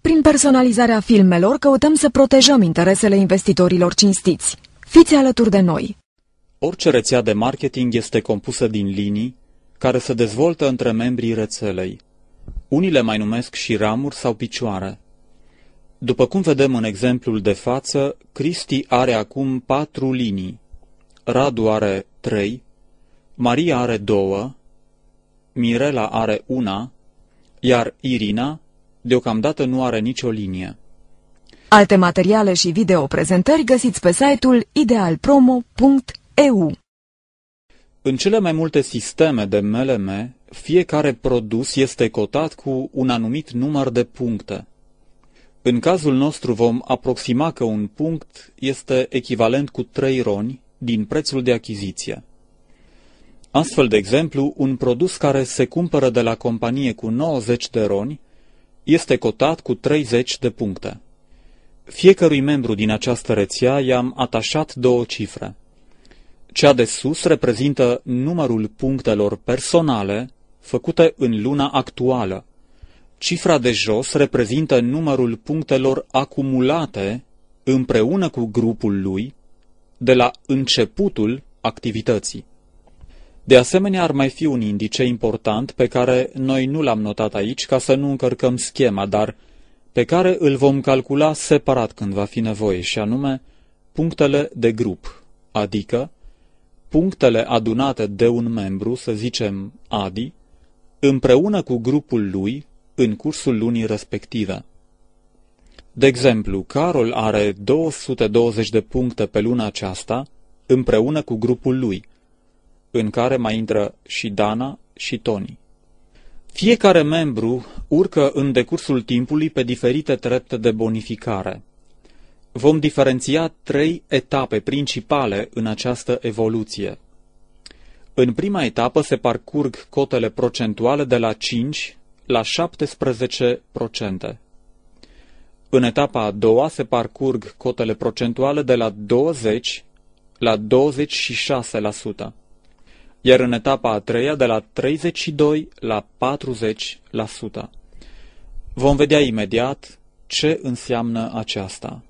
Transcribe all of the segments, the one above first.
Prin personalizarea filmelor căutăm să protejăm interesele investitorilor cinstiți. Fiți alături de noi! Orice rețea de marketing este compusă din linii care se dezvoltă între membrii rețelei. Unii le mai numesc și ramuri sau picioare. După cum vedem în exemplul de față, Cristi are acum 4 linii. Radu are 3, Maria are 2, Mirela are 1, iar Irina deocamdată nu are nicio linie. Alte materiale și video-prezentări găsiți pe site-ul idealpromo.eu. În cele mai multe sisteme de MLM, fiecare produs este cotat cu un anumit număr de puncte. În cazul nostru vom aproxima că un punct este echivalent cu 3 roni din prețul de achiziție. Astfel, de exemplu, un produs care se cumpără de la companie cu 90 de roni este cotat cu 30 de puncte. Fiecărui membru din această rețea i-am atașat 2 cifre. Cea de sus reprezintă numărul punctelor personale făcute în luna actuală. Cifra de jos reprezintă numărul punctelor acumulate împreună cu grupul lui de la începutul activității. De asemenea, ar mai fi un indice important pe care noi nu l-am notat aici ca să nu încărcăm schema, dar pe care îl vom calcula separat când va fi nevoie, și anume punctele de grup, adică punctele adunate de un membru, să zicem Adi, împreună cu grupul lui în cursul lunii respective. De exemplu, Carol are 220 de puncte pe luna aceasta împreună cu grupul lui, în care mai intră și Dana și Tony. Fiecare membru urcă în decursul timpului pe diferite trepte de bonificare. Vom diferenția 3 etape principale în această evoluție. În prima etapă se parcurg cotele procentuale de la 5 la 17%. În etapa a doua se parcurg cotele procentuale de la 20 la 26%. Iar în etapa a treia de la 32 la 40%. Vom vedea imediat ce înseamnă aceasta.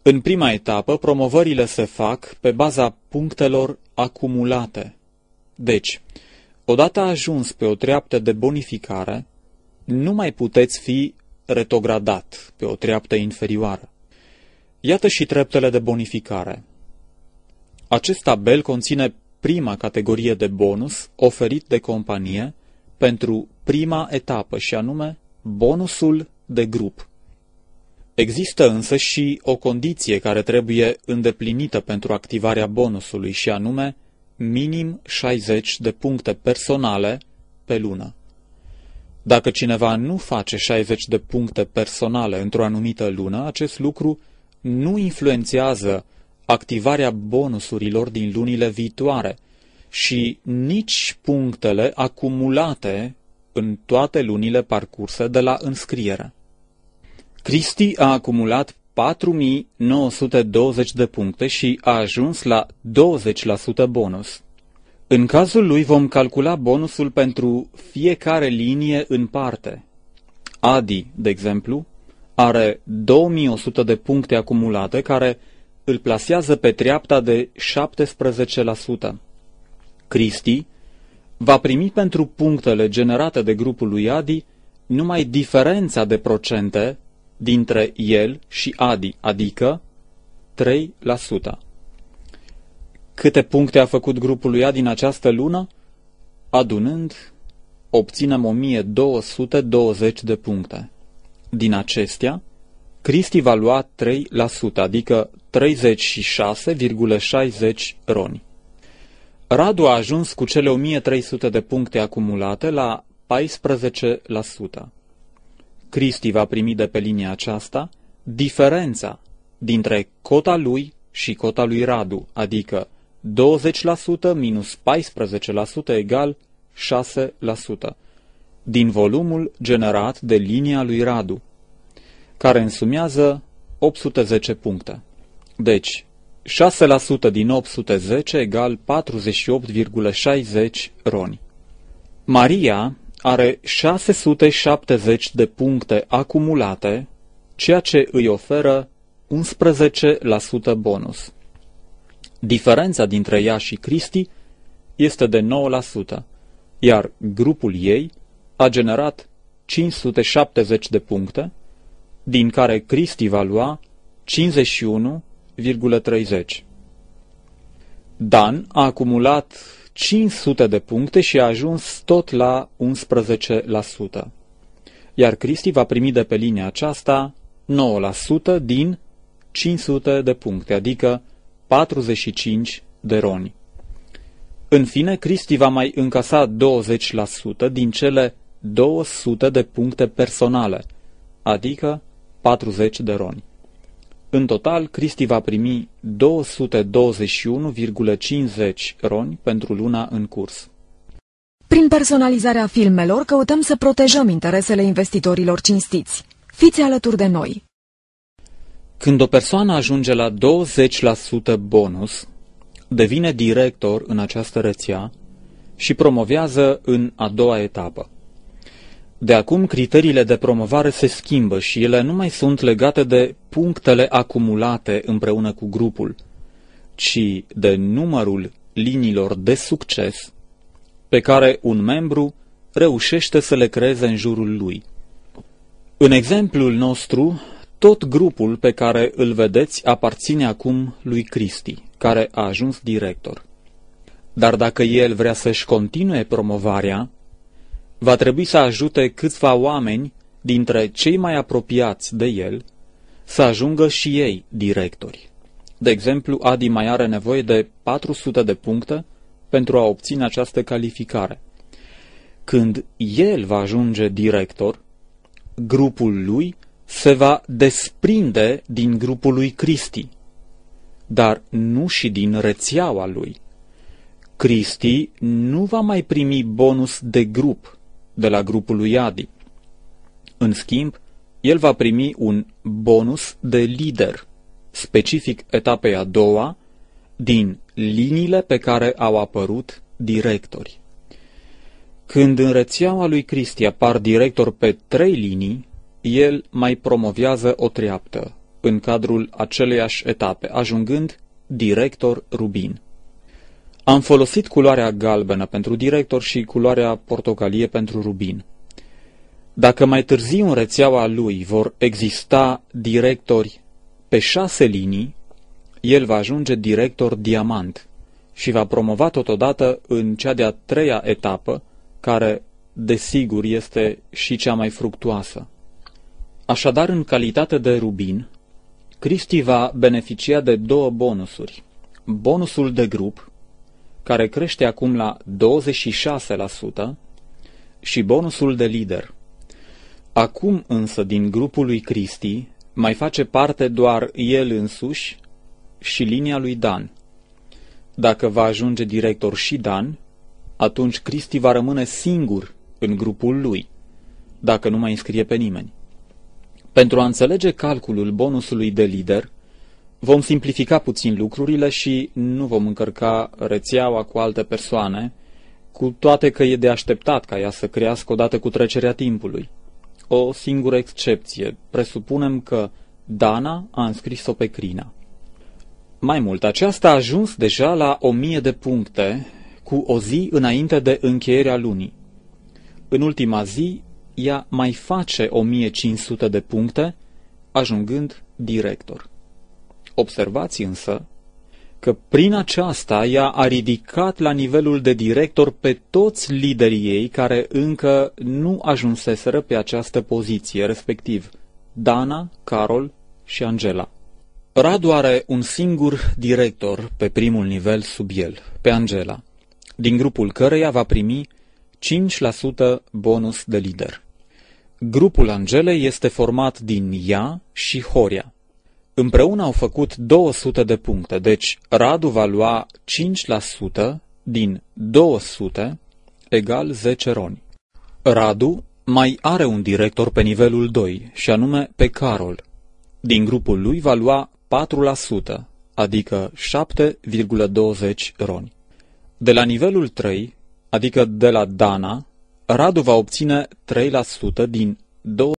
În prima etapă, promovările se fac pe baza punctelor acumulate. Deci, odată ajuns pe o treaptă de bonificare, nu mai puteți fi retrogradat pe o treaptă inferioară. Iată și treptele de bonificare. Acest tabel conține prima categorie de bonus oferit de companie pentru prima etapă, și anume bonusul de grup. Există însă și o condiție care trebuie îndeplinită pentru activarea bonusului, și anume minim 60 de puncte personale pe lună. Dacă cineva nu face 60 de puncte personale într-o anumită lună, acest lucru nu influențează activarea bonusurilor din lunile viitoare și nici punctele acumulate în toate lunile parcurse de la înscriere. Cristi a acumulat 4920 de puncte și a ajuns la 20% bonus. În cazul lui vom calcula bonusul pentru fiecare linie în parte. Adi, de exemplu, are 2100 de puncte acumulate care îl plasează pe treapta de 17%. Cristi va primi pentru punctele generate de grupul lui Adi numai diferența de procente dintre el și Adi, adică 3%. Câte puncte a făcut grupul lui Adi în această lună? Adunând, obținem 1220 de puncte. Din acestea, Cristi va lua 3%, adică 36,60 roni. Radu a ajuns cu cele 1300 de puncte acumulate la 14%. Cristi va primi de pe linia aceasta diferența dintre cota lui și cota lui Radu, adică 20% minus 14% egal 6%, din volumul generat de linia lui Radu, care însumează 810 puncte. Deci, 6% din 810 egal 48,60 roni. Maria are 670 de puncte acumulate, ceea ce îi oferă 11% bonus. Diferența dintre ea și Cristi este de 9%, iar grupul ei a generat 570 de puncte, din care Cristi va lua 51,30. Dan a acumulat 500 de puncte și a ajuns tot la 11%, iar Cristi va primi de pe linia aceasta 9% din 500 de puncte, adică 45 de roni. În fine, Cristi va mai încasa 20% din cele 200 de puncte personale, adică 40 de roni. În total, Cristi va primi 221,50 roni pentru luna în curs. Prin personalizarea filmelor căutăm să protejăm interesele investitorilor cinstiți. Fiți alături de noi! Când o persoană ajunge la 20% bonus, devine director în această rețea și promovează în a doua etapă. De acum, criteriile de promovare se schimbă și ele nu mai sunt legate de punctele acumulate împreună cu grupul, ci de numărul liniilor de succes pe care un membru reușește să le creeze în jurul lui. În exemplul nostru, tot grupul pe care îl vedeți aparține acum lui Cristi, care a ajuns director. Dar dacă el vrea să-și continue promovarea, va trebui să ajute câțiva oameni dintre cei mai apropiați de el să ajungă și ei directori. De exemplu, Adi mai are nevoie de 400 de puncte pentru a obține această calificare. Când el va ajunge director, grupul lui se va desprinde din grupul lui Cristi, dar nu și din rețeaua lui. Cristi nu va mai primi bonus de grup de la grupul lui Adi. În schimb, el va primi un bonus de lider, specific etapei a doua, din liniile pe care au apărut directori. Când în rețeaua lui Cristi apar director pe 3 linii, el mai promovează o treaptă în cadrul aceleiași etape, ajungând director rubin. Am folosit culoarea galbenă pentru director și culoarea portocalie pentru rubin. Dacă mai târziu în rețeaua lui vor exista directori pe 6 linii, el va ajunge director diamant și va promova totodată în cea de-a 3-a etapă, care, desigur, este și cea mai fructuoasă. Așadar, în calitate de rubin, Cristi va beneficia de 2 bonusuri. Bonusul de grup, care crește acum la 26%, și bonusul de lider. Acum însă din grupul lui Cristi mai face parte doar el însuși și linia lui Dan. Dacă va ajunge director și Dan, atunci Cristi va rămâne singur în grupul lui, dacă nu mai înscrie pe nimeni. Pentru a înțelege calculul bonusului de lider, vom simplifica puțin lucrurile și nu vom încărca rețeaua cu alte persoane, cu toate că e de așteptat ca ea să crească odată cu trecerea timpului. O singură excepție, presupunem că Dana a înscris-o pe Crina. Mai mult, aceasta a ajuns deja la 1000 de puncte, cu o zi înainte de încheierea lunii. În ultima zi, ea mai face 1500 de puncte, ajungând director. Observați însă că prin aceasta ea a ridicat la nivelul de director pe toți liderii ei care încă nu ajunseseră pe această poziție, respectiv Dana, Carol și Angela. Radu are un singur director pe primul nivel sub el, pe Angela, din grupul căreia va primi 5% bonus de lider. Grupul Angelei este format din ea și Horia. Împreună au făcut 200 de puncte, deci Radu va lua 5% din 200 egal 10 roni. Radu mai are un director pe nivelul 2, și anume pe Carol. Din grupul lui va lua 4%, adică 7,20 roni. De la nivelul 3, adică de la Dana, Radu va obține 3% din